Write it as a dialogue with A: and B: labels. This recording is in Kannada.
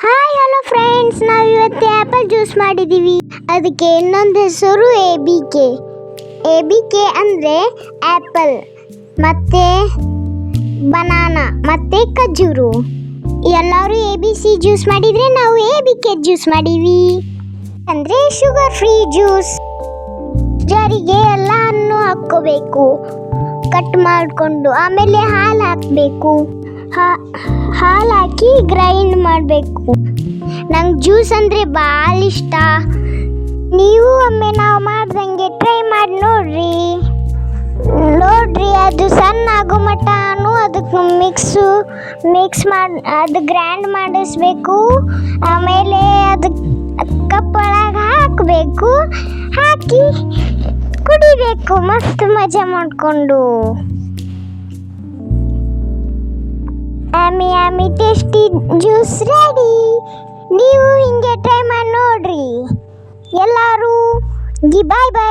A: ಹಾಯ್ ಹಲೋ ಫ್ರೆಂಡ್ಸ್, ನಾವು ಇವತ್ತು ಆ್ಯಪಲ್ ಜ್ಯೂಸ್ ಮಾಡಿದ್ದೀವಿ. ಅದಕ್ಕೆ ಇನ್ನೊಂದು ಹೆಸರು ಎ ಬಿ ಕೆ ಅಂದರೆ ಆ್ಯಪಲ್ ಮತ್ತು ಬನಾನಾ ಮತ್ತು ಖಜೂರು. ಎಲ್ಲರೂ ABC ಜ್ಯೂಸ್ ಮಾಡಿದರೆ ನಾವು ABK ಜ್ಯೂಸ್ ಮಾಡೀವಿ ಅಂದರೆ ಶುಗರ್ ಫ್ರೀ ಜ್ಯೂಸ್. ಜಾರಿಗೆ ಎಲ್ಲ ಹಣ್ಣು ಹಾಕ್ಕೋಬೇಕು ಕಟ್ ಮಾಡಿಕೊಂಡು, ಆಮೇಲೆ ಹಾಲು ಹಾಕಬೇಕು. ಹಾಲು ಹಾಕಿ ಗ್ರೈಂಡ್ ಮಾಡಬೇಕು. ನಂಗೆ ಜ್ಯೂಸ್ ಅಂದರೆ ಭಾಳ ಇಷ್ಟ. ನೀವು ಒಮ್ಮೆ ನಾವು ಮಾಡ್ದಂಗೆ ಟ್ರೈ ಮಾಡಿ ನೋಡ್ರಿ. ಅದು ಸಣ್ಣ ಆಗೋ ಮಟ್ಟನು ಅದಕ್ಕೆ ಮಿಕ್ಸ್ ಮಾಡಿ ಅದು ಗ್ರೈಂಡ್ ಮಾಡಿಸ್ಬೇಕು. ಆಮೇಲೆ ಅದಕ್ಕೆ ಕಪ್ ಒಳಗೆ ಹಾಕಿ ಕುಡಿಬೇಕು ಮಸ್ತ್ ಮಜಾ ಮಾಡಿಕೊಂಡು. ಆಮಿ ಟೇಸ್ಟಿ ಜ್ಯೂಸ್ ರೆಡಿ. ನೀವು ಹಿಂಗೆ ಟ್ರೈ ಮಾಡಿ ನೋಡ್ರಿ ಎಲ್ಲರೂ. ಬಾಯ್ ಬಾಯ್.